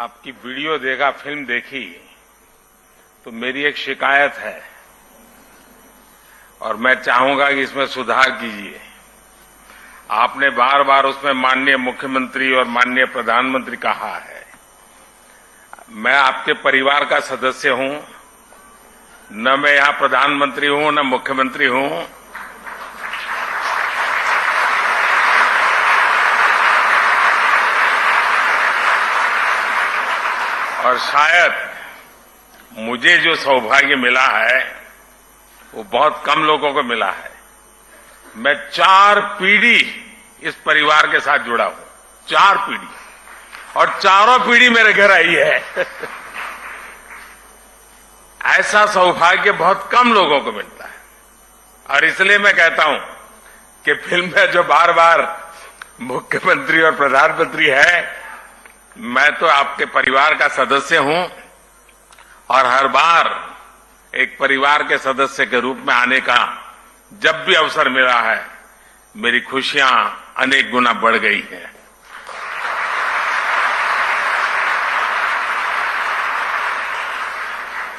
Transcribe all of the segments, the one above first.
आपकी वीडियो देखा, फिल्म देखी, तो मेरी एक शिकायत है और मैं चाहूंगा कि इसमें सुधार कीजिए। आपने बार बार उसमें माननीय मुख्यमंत्री और माननीय प्रधानमंत्री कहा है। मैं आपके परिवार का सदस्य हूं, न मैं यहां प्रधानमंत्री हूं न मुख्यमंत्री हूं। और शायद मुझे जो सौभाग्य मिला है वो बहुत कम लोगों को मिला है। मैं 4 पीढ़ी इस परिवार के साथ जुड़ा हूं, 4 पीढ़ी, और चारों पीढ़ी मेरे घर आई है। ऐसा सौभाग्य बहुत कम लोगों को मिलता है और इसलिए मैं कहता हूं कि फिल्म में जो बार बार मुख्यमंत्री और प्रधानमंत्री है, मैं तो आपके परिवार का सदस्य हूं और हर बार एक परिवार के सदस्य के रूप में आने का जब भी अवसर मिला है, मेरी खुशियां अनेक गुना बढ़ गई हैं।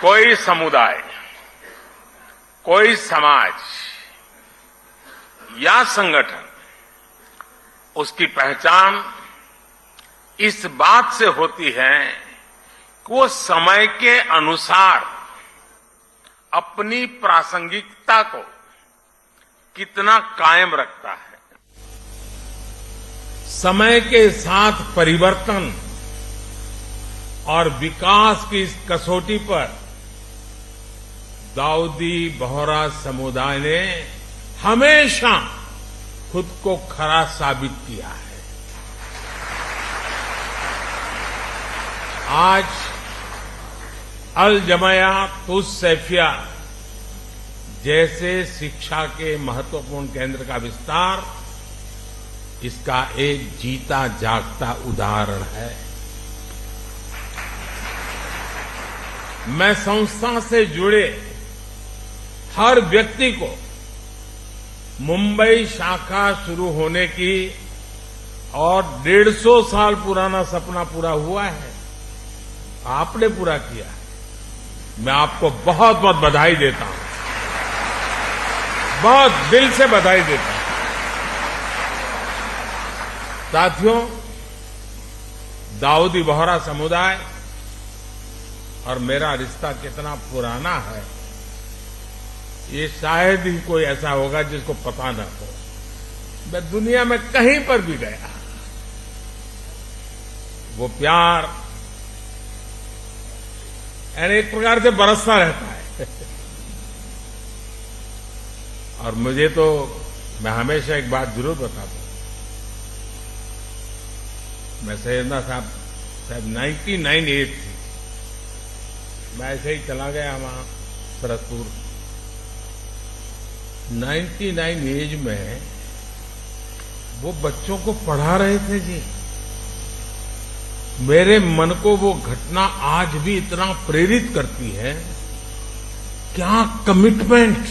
कोई समुदाय, कोई समाज या संगठन, उसकी पहचान इस बात से होती है कि वो समय के अनुसार अपनी प्रासंगिकता को कितना कायम रखता है। समय के साथ परिवर्तन और विकास की इस कसौटी पर दाऊदी बोहरा समुदाय ने हमेशा खुद को खरा साबित किया है। आज अल जमाया तुस सैफिया जैसे शिक्षा के महत्वपूर्ण केंद्र का विस्तार इसका एक जीता जागता उदाहरण है। मैं संस्था से जुड़े हर व्यक्ति को मुंबई शाखा शुरू होने की और 150 साल पुराना सपना पूरा हुआ है, आपने पूरा किया है। मैं आपको बहुत बहुत बधाई देता हूं, बहुत दिल से बधाई देता हूं। साथियों, दाऊदी बोहरा समुदाय और मेरा रिश्ता कितना पुराना है, ये शायद ही कोई ऐसा होगा जिसको पता न हो। मैं दुनिया में कहीं पर भी गया, वो प्यार यानी एक प्रकार से बरसता रहता है। और मुझे तो, मैं हमेशा एक बात जरूर बताता हूं, मैं सैयदना साहब 99 एज थी, मैं ऐसे ही चला गया वहां सरसपुर। 99 एज में वो बच्चों को पढ़ा रहे थे जी। मेरे मन को वो घटना आज भी इतना प्रेरित करती है। क्या कमिटमेंट,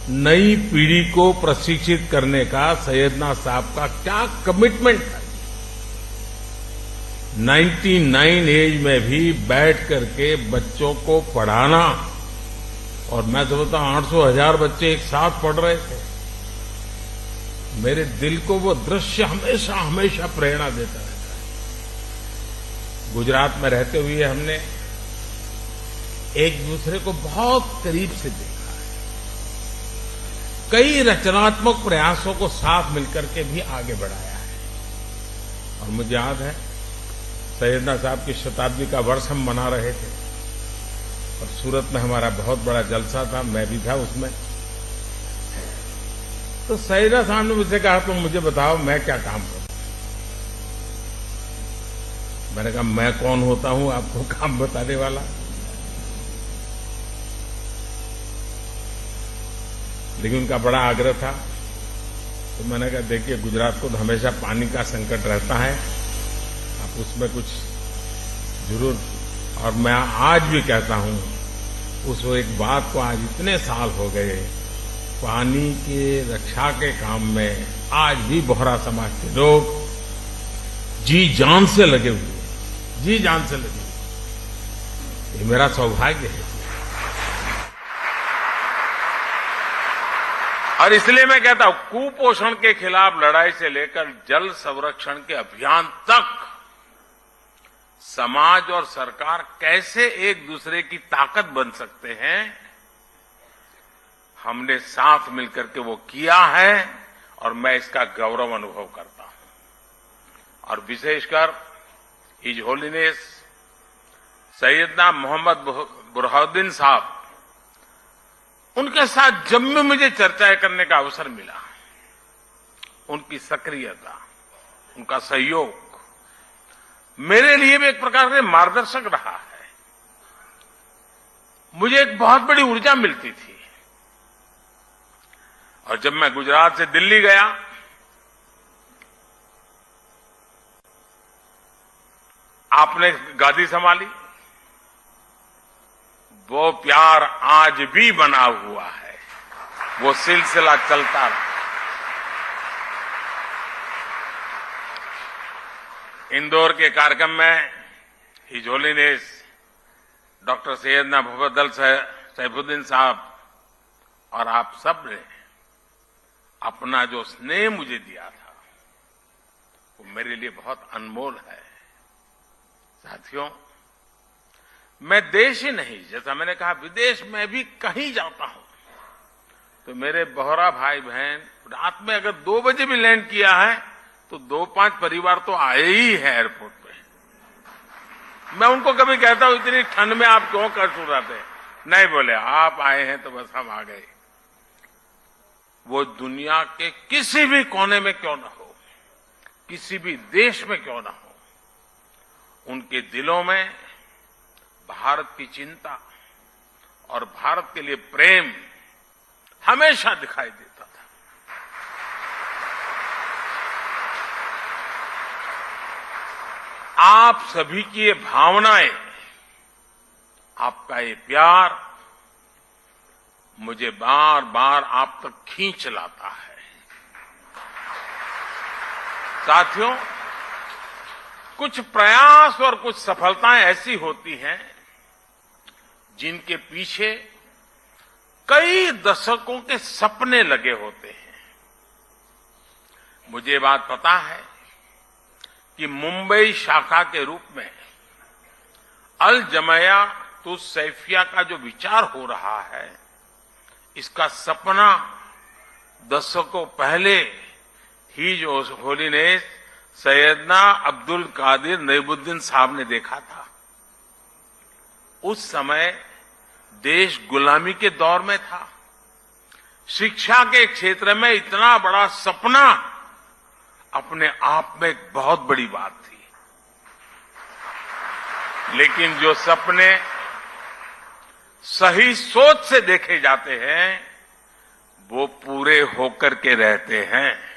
नई पीढ़ी को प्रशिक्षित करने का सैयदना साहब का क्या कमिटमेंट है। 99 एज में भी बैठ करके बच्चों को पढ़ाना, और मैं समझता हूं 800,000 बच्चे एक साथ पढ़ रहे थे। मेरे दिल को वो दृश्य हमेशा हमेशा प्रेरणा देता है। गुजरात में रहते हुए हमने एक दूसरे को बहुत करीब से देखा है। कई रचनात्मक प्रयासों को साथ मिलकर के भी आगे बढ़ाया है। और मुझे याद है सैयदना साहब की शताब्दी का वर्ष हम मना रहे थे और सूरत में हमारा बहुत बड़ा जलसा था, मैं भी था उसमें। तो सैयदना साहब ने मुझसे कहा, तुम मुझे बताओ मैं क्या काम करूं। मैंने कहा, मैं कौन होता हूं आपको काम बताने वाला। लेकिन उनका बड़ा आग्रह था, तो मैंने कहा, देखिए गुजरात को तो हमेशा पानी का संकट रहता है, आप उसमें कुछ जरूर। और मैं आज भी कहता हूं, उस एक बात को आज इतने साल हो गए, पानी के रक्षा के काम में आज भी बोहरा समाज के लोग जी जान से लगे हुए, जी जान से लगी। ये मेरा सौभाग्य है और इसलिए मैं कहता हूं कुपोषण के खिलाफ लड़ाई से लेकर जल संरक्षण के अभियान तक समाज और सरकार कैसे एक दूसरे की ताकत बन सकते हैं, हमने साथ मिलकर के वो किया है और मैं इसका गौरव अनुभव करता हूं। और विशेषकर हिज होलीनेस सैयदना मोहम्मद बुरहानुद्दीन साहब, उनके साथ जब भी मुझे चर्चाएं करने का अवसर मिला, उनकी सक्रियता, उनका सहयोग मेरे लिए भी एक प्रकार से मार्गदर्शक रहा है। मुझे एक बहुत बड़ी ऊर्जा मिलती थी। और जब मैं गुजरात से दिल्ली गया, आपने गादी संभाली, वो प्यार आज भी बना हुआ है, वो सिलसिला चलता रहा। इंदौर के कार्यक्रम में his holiness doctor Syedna Mufaddal Saifuddin साहब और आप सब ने अपना जो स्नेह मुझे दिया था, वो मेरे लिए बहुत अनमोल है। साथियों, मैं देश ही नहीं, जैसा मैंने कहा विदेश में भी कहीं जाता हूं तो मेरे बोहरा भाई बहन रात में अगर 2 बजे भी लैंड किया है तो 2-5 परिवार तो आए ही है एयरपोर्ट पे। मैं उनको कभी कहता हूं इतनी ठंड में आप क्यों कर सुराते? नहीं, बोले आप आए हैं तो बस हम आ गए। वो दुनिया के किसी भी कोने में क्यों ना हो, किसी भी देश में क्यों ना हो, उनके दिलों में भारत की चिंता और भारत के लिए प्रेम हमेशा दिखाई देता था। आप सभी की ये भावनाएं, आपका ये प्यार मुझे बार बार आप तक खींच लाता है। साथियों, कुछ प्रयास और कुछ सफलताएं ऐसी होती हैं जिनके पीछे कई दशकों के सपने लगे होते हैं। मुझे बात पता है कि मुंबई शाखा के रूप में अल जमिया तुस सैफिया का जो विचार हो रहा है, इसका सपना दशकों पहले ही जो होलीनेस सैयदना अब्दुल कादिर नईमुद्दीन साहब ने देखा था। उस समय देश गुलामी के दौर में था। शिक्षा के क्षेत्र में इतना बड़ा सपना अपने आप में एक बहुत बड़ी बात थी। लेकिन जो सपने सही सोच से देखे जाते हैं, वो पूरे होकर के रहते हैं।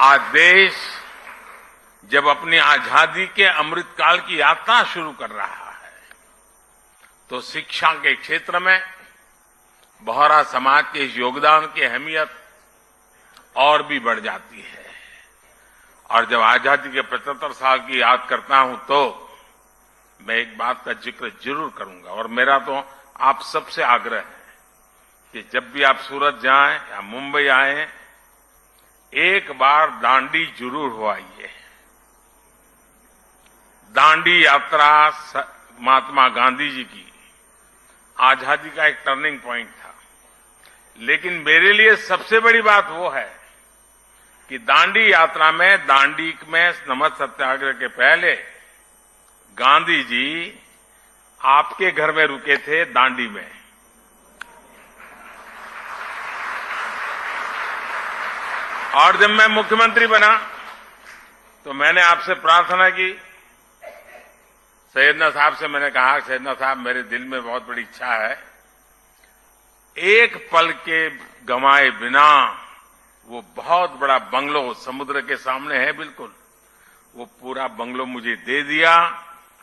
आज देश जब अपनी आजादी के अमृतकाल की यात्रा शुरू कर रहा है, तो शिक्षा के क्षेत्र में बोहरा समाज के इस योगदान की अहमियत और भी बढ़ जाती है। और जब आजादी के 75 साल की याद करता हूं तो मैं एक बात का जिक्र जरूर करूंगा, और मेरा तो आप सबसे आग्रह है कि जब भी आप सूरत जाएं या मुंबई आएं, एक बार दांडी जरूर हो आइए। दांडी यात्रा महात्मा गांधी जी की आजादी का एक टर्निंग पॉइंट था। लेकिन मेरे लिए सबसे बड़ी बात वो है कि दांडी यात्रा में, दांडी में नमक सत्याग्रह के पहले गांधी जी आपके घर में रुके थे दांडी में। और जब मैं मुख्यमंत्री बना तो मैंने आपसे प्रार्थना की, सैयदना साहब से मैंने कहा, सैयदना साहब मेरे दिल में बहुत बड़ी इच्छा है, एक पल के गंवाए बिना वो बहुत बड़ा बंगलो समुद्र के सामने है बिल्कुल, वो पूरा बंगलो मुझे दे दिया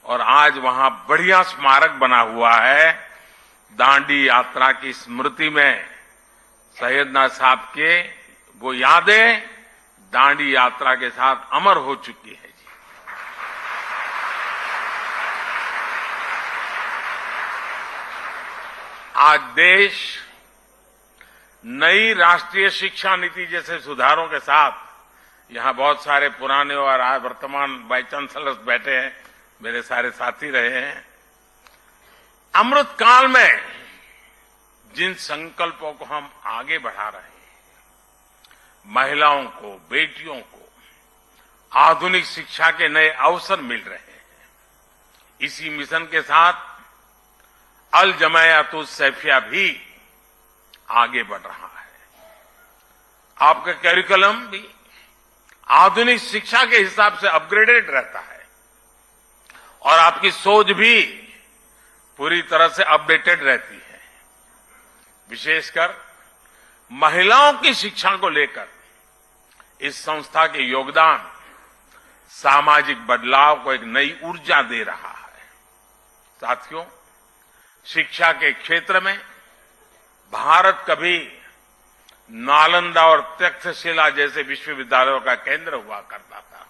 और आज वहां बढ़िया स्मारक बना हुआ है। दांडी यात्रा की स्मृति में सैयदना साहब के वो यादें दांडी यात्रा के साथ अमर हो चुकी है जी। आज देश नई राष्ट्रीय शिक्षा नीति जैसे सुधारों के साथ, यहां बहुत सारे पुराने और आज वर्तमान वाइस चांसलर्स बैठे हैं, मेरे सारे साथी रहे हैं। अमृत काल में जिन संकल्पों को हम आगे बढ़ा रहे हैं, महिलाओं को, बेटियों को आधुनिक शिक्षा के नए अवसर मिल रहे हैं। इसी मिशन के साथ अल जमायातुस सैफिया भी आगे बढ़ रहा है। आपका करिकुलम भी आधुनिक शिक्षा के हिसाब से अपग्रेडेड रहता है और आपकी सोच भी पूरी तरह से अपडेटेड रहती है। विशेषकर महिलाओं की शिक्षा को लेकर इस संस्था के योगदान सामाजिक बदलाव को एक नई ऊर्जा दे रहा है। साथियों, शिक्षा के क्षेत्र में भारत कभी नालंदा और तक्षशिला जैसे विश्वविद्यालयों का केंद्र हुआ करता था।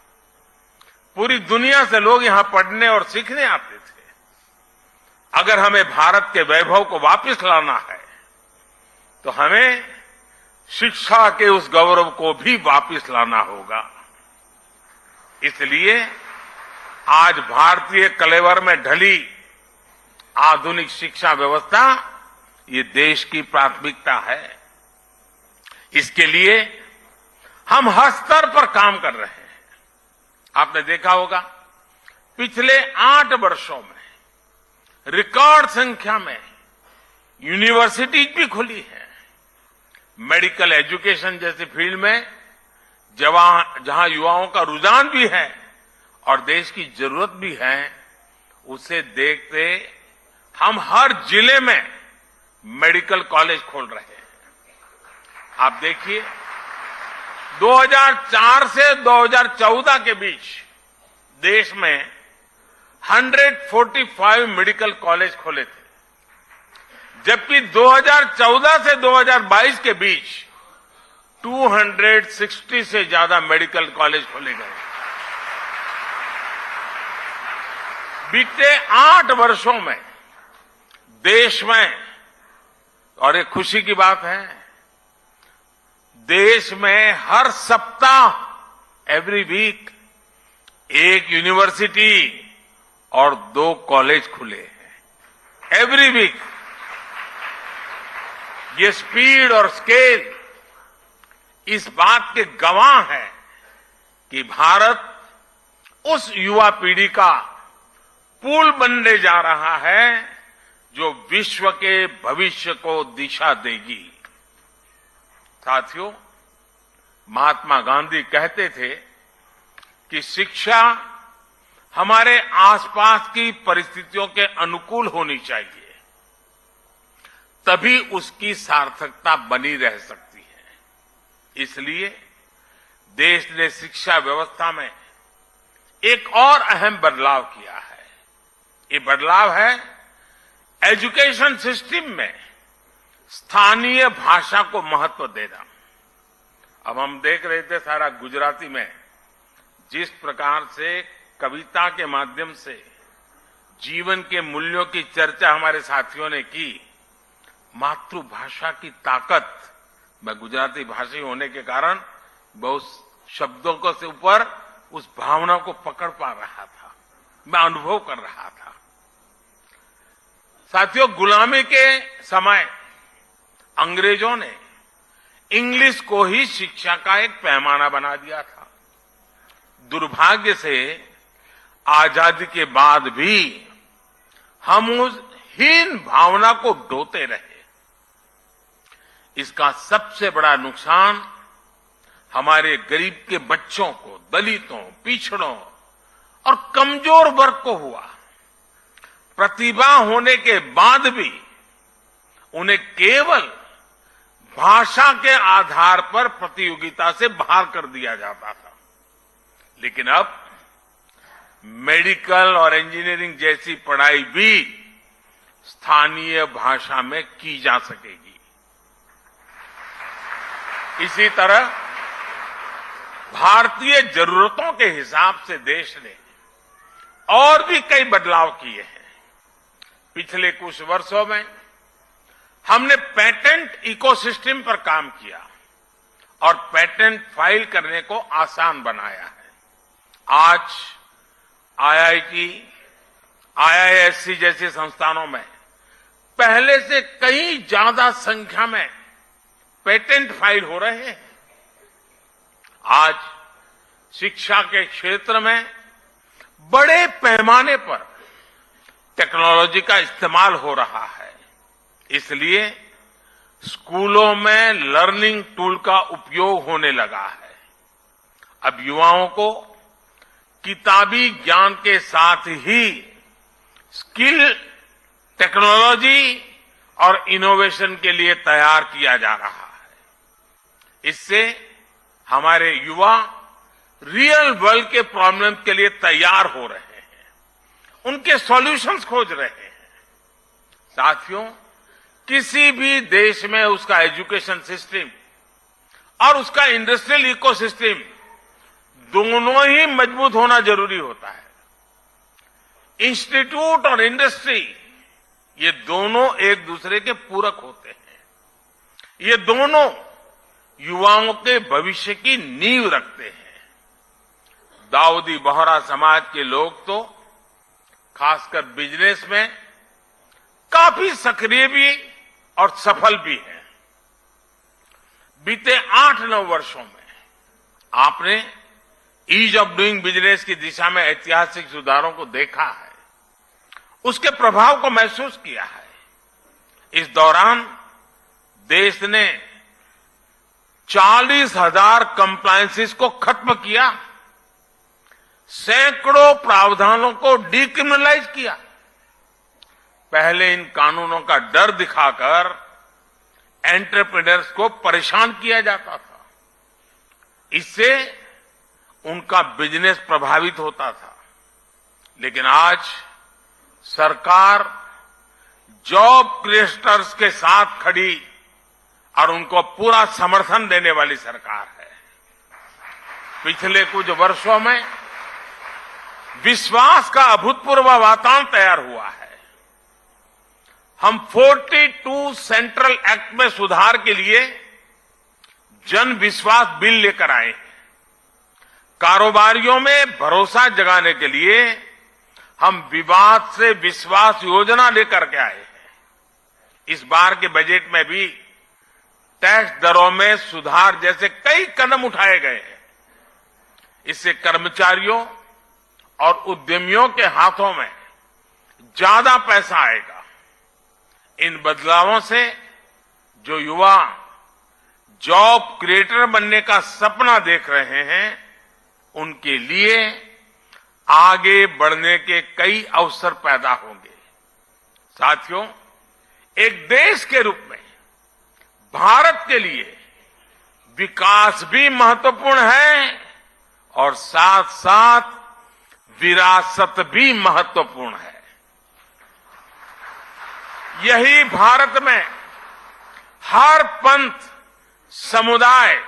पूरी दुनिया से लोग यहां पढ़ने और सीखने आते थे। अगर हमें भारत के वैभव को वापस लाना है तो हमें शिक्षा के उस गौरव को भी वापस लाना होगा। इसलिए आज भारतीय कलेवर में ढली आधुनिक शिक्षा व्यवस्था ये देश की प्राथमिकता है। इसके लिए हम हर स्तर पर काम कर रहे हैं। आपने देखा होगा, पिछले 8 वर्षों में रिकॉर्ड संख्या में यूनिवर्सिटीज भी खुली है। मेडिकल एजुकेशन जैसी फील्ड में जहां युवाओं का रुझान भी है और देश की जरूरत भी है, उसे देखते हम हर जिले में मेडिकल कॉलेज खोल रहे हैं। आप देखिए, 2004 से 2014 के बीच देश में 145 मेडिकल कॉलेज खोले थे, जबकि 2014 से 2022 के बीच 260 से ज्यादा मेडिकल कॉलेज खोले गए। बीते 8 वर्षों में देश में, और एक खुशी की बात है, देश में हर सप्ताह एवरी वीक एक यूनिवर्सिटी और 2 कॉलेज खुले हैं। Every week. ये स्पीड और स्केल इस बात के गवाह है कि भारत उस युवा पीढ़ी का पुल बनने जा रहा है जो विश्व के भविष्य को दिशा देगी। साथियों, महात्मा गांधी कहते थे कि शिक्षा हमारे आसपास की परिस्थितियों के अनुकूल होनी चाहिए, तभी उसकी सार्थकता बनी रह सकती है। इसलिए देश ने शिक्षा व्यवस्था में एक और अहम बदलाव किया है। ये बदलाव है एजुकेशन सिस्टम में स्थानीय भाषा को महत्व देना। अब हम देख रहे थे सारा गुजराती में जिस प्रकार से कविता के माध्यम से जीवन के मूल्यों की चर्चा हमारे साथियों ने की। मातृभाषा की ताकत, मैं गुजराती भाषी होने के कारण बहुत शब्दों को से ऊपर उस भावना को पकड़ पा रहा था, मैं अनुभव कर रहा था। साथियों, गुलामी के समय अंग्रेजों ने इंग्लिश को ही शिक्षा का एक पैमाना बना दिया था। दुर्भाग्य से आजादी के बाद भी हम उस हीन भावना को ढोते रहे। इसका सबसे बड़ा नुकसान हमारे गरीब के बच्चों को, दलितों, पिछड़ों और कमजोर वर्ग को हुआ। प्रतिभा होने के बाद भी उन्हें केवल भाषा के आधार पर प्रतियोगिता से बाहर कर दिया जाता था। लेकिन अब मेडिकल और इंजीनियरिंग जैसी पढ़ाई भी स्थानीय भाषा में की जा सकेगी। इसी तरह भारतीय जरूरतों के हिसाब से देश ने और भी कई बदलाव किए हैं। पिछले कुछ वर्षों में हमने पेटेंट इकोसिस्टम पर काम किया और पेटेंट फाइल करने को आसान बनाया है। आज आईआईटी, आईआईएससी जैसे संस्थानों में पहले से कई ज्यादा संख्या में पेटेंट फाइल हो रहे हैं। आज शिक्षा के क्षेत्र में बड़े पैमाने पर टेक्नोलॉजी का इस्तेमाल हो रहा है। इसलिए स्कूलों में लर्निंग टूल का उपयोग होने लगा है। अब युवाओं को किताबी ज्ञान के साथ ही स्किल, टेक्नोलॉजी और इनोवेशन के लिए तैयार किया जा रहा है। इससे हमारे युवा रियल वर्ल्ड के प्रॉब्लम के लिए तैयार हो रहे हैं, उनके सॉल्यूशंस खोज रहे हैं। साथियों, किसी भी देश में उसका एजुकेशन सिस्टम और उसका इंडस्ट्रियल इकोसिस्टम दोनों ही मजबूत होना जरूरी होता है। इंस्टीट्यूट और इंडस्ट्री ये दोनों एक दूसरे के पूरक होते हैं। ये दोनों युवाओं के भविष्य की नींव रखते हैं। दाऊदी बोहरा समाज के लोग तो खासकर बिजनेस में काफी सक्रिय भी और सफल भी हैं। बीते 8-9 वर्षों में आपने ईज ऑफ डूइंग बिजनेस की दिशा में ऐतिहासिक सुधारों को देखा है, उसके प्रभाव को महसूस किया है। इस दौरान देश ने 40,000 कंप्लायंसेस को खत्म किया, सैकड़ों प्रावधानों को डिक्रिमिनलाइज किया। पहले इन कानूनों का डर दिखाकर एंटरप्रेन्योर्स को परेशान किया जाता था। इससे उनका बिजनेस प्रभावित होता था। लेकिन आज सरकार जॉब क्रिएटर्स के साथ खड़ी और उनको पूरा समर्थन देने वाली सरकार है। पिछले कुछ वर्षों में विश्वास का अभूतपूर्व वातावरण तैयार हुआ है। हम 42 सेंट्रल एक्ट में सुधार के लिए जन विश्वास बिल लेकर आए हैं। कारोबारियों में भरोसा जगाने के लिए हम विवाद से विश्वास योजना लेकर के आए हैं। इस बार के बजट में भी टैक्स दरों में सुधार जैसे कई कदम उठाए गए हैं। इससे कर्मचारियों और उद्यमियों के हाथों में ज्यादा पैसा आएगा। इन बदलावों से जो युवा जॉब क्रिएटर बनने का सपना देख रहे हैं, उनके लिए आगे बढ़ने के कई अवसर पैदा होंगे। साथियों, एक देश के रूप में भारत के लिए विकास भी महत्वपूर्ण है और साथ साथ विरासत भी महत्वपूर्ण है। यही भारत में हर पंथ, समुदाय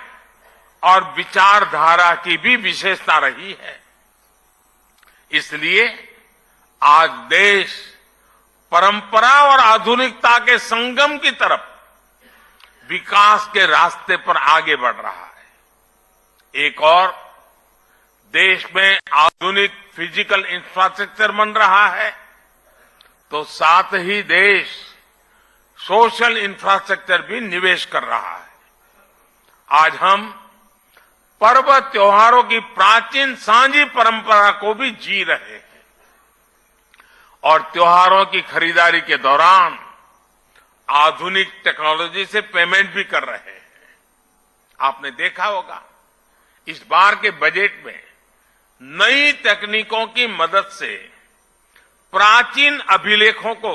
और विचारधारा की भी विशेषता रही है। इसलिए आज देश परंपरा और आधुनिकता के संगम की तरफ विकास के रास्ते पर आगे बढ़ रहा है। एक और देश में आधुनिक फिजिकल इंफ्रास्ट्रक्चर बन रहा है, तो साथ ही देश सोशल इंफ्रास्ट्रक्चर भी निवेश कर रहा है। आज हम पर्व त्योहारों की प्राचीन सांझी परंपरा को भी जी रहे हैं और त्योहारों की खरीदारी के दौरान आधुनिक टेक्नोलॉजी से पेमेंट भी कर रहे हैं। आपने देखा होगा, इस बार के बजट में नई तकनीकों की मदद से प्राचीन अभिलेखों को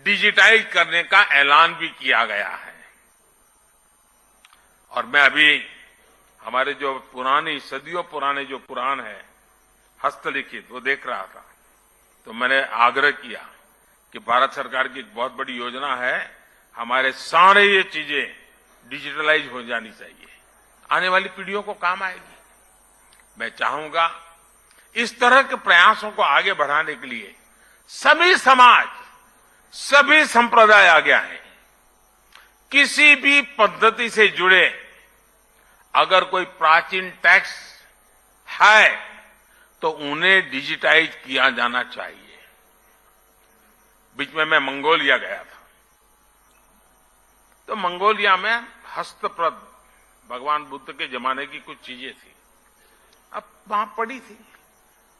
डिजिटाइज करने का ऐलान भी किया गया है। और मैं अभी हमारे जो पुरानी सदियों पुराने जो पुराण है हस्तलिखित, वो देख रहा था, तो मैंने आग्रह किया कि भारत सरकार की एक बहुत बड़ी योजना है, हमारे सारे ये चीजें डिजिटलाइज हो जानी चाहिए। आने वाली पीढ़ियों को काम आएगी। मैं चाहूंगा इस तरह के प्रयासों को आगे बढ़ाने के लिए सभी समाज, सभी संप्रदाय आगे आए। किसी भी पद्धति से जुड़े अगर कोई प्राचीन टैक्स है तो उन्हें डिजिटाइज किया जाना चाहिए। बीच में मैं मंगोलिया गया था, तो मंगोलिया में हस्तप्रत भगवान बुद्ध के जमाने की कुछ चीजें थी, अब वहां पड़ी थी।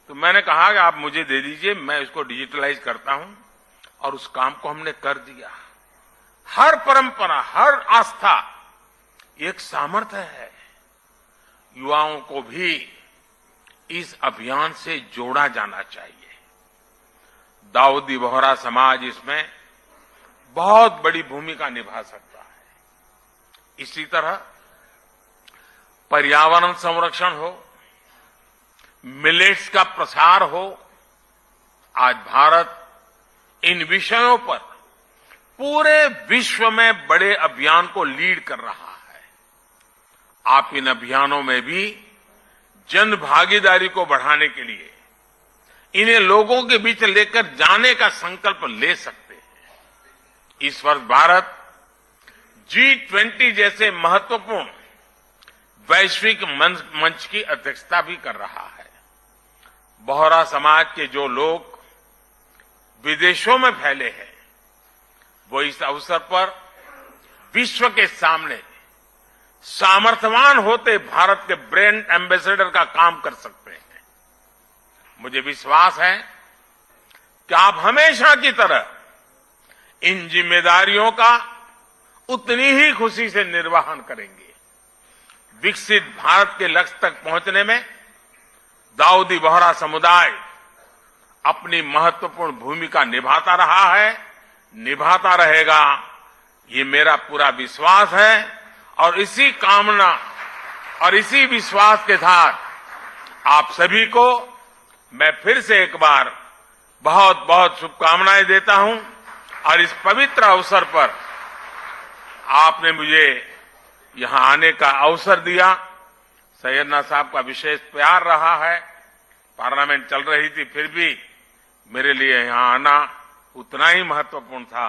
तो मैंने कहा कि आप मुझे दे दीजिए, मैं इसको डिजिटलाइज करता हूं, और उस काम को हमने कर दिया। हर परंपरा, हर आस्था एक सामर्थ्य है। युवाओं को भी इस अभियान से जोड़ा जाना चाहिए। दाऊदी बोहरा समाज इसमें बहुत बड़ी भूमिका निभा सकता है। इसी तरह पर्यावरण संरक्षण हो, मिलेट्स का प्रसार हो, आज भारत इन विषयों पर पूरे विश्व में बड़े अभियान को लीड कर रहा है। आप इन अभियानों में भी जन भागीदारी को बढ़ाने के लिए इन्हें लोगों के बीच लेकर जाने का संकल्प ले सकते हैं। इस वर्ष भारत G20 जैसे महत्वपूर्ण वैश्विक मंच की अध्यक्षता भी कर रहा है। बोहरा समाज के जो लोग विदेशों में फैले हैं, वो इस अवसर पर विश्व के सामने सामर्थ्यवान होते भारत के ब्रांड एम्बेसडर का काम कर सकते हैं। मुझे विश्वास है कि आप हमेशा की तरह इन जिम्मेदारियों का उतनी ही खुशी से निर्वहन करेंगे। विकसित भारत के लक्ष्य तक पहुंचने में दाऊदी बोहरा समुदाय अपनी महत्वपूर्ण भूमिका निभाता रहा है, निभाता रहेगा, ये मेरा पूरा विश्वास है। और इसी कामना और इसी विश्वास के साथ आप सभी को मैं फिर से एक बार बहुत बहुत शुभकामनाएं देता हूं। और इस पवित्र अवसर पर आपने मुझे यहां आने का अवसर दिया। सैयदना साहब का विशेष प्यार रहा है। पार्लियामेंट चल रही थी, फिर भी मेरे लिए यहां आना उतना ही महत्वपूर्ण था,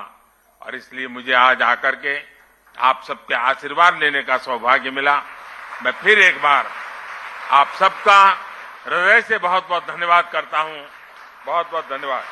और इसलिए मुझे आज आकर के आप सबके आशीर्वाद लेने का सौभाग्य मिला। मैं फिर एक बार आप सबका हृदय से बहुत बहुत धन्यवाद करता हूं। बहुत बहुत धन्यवाद।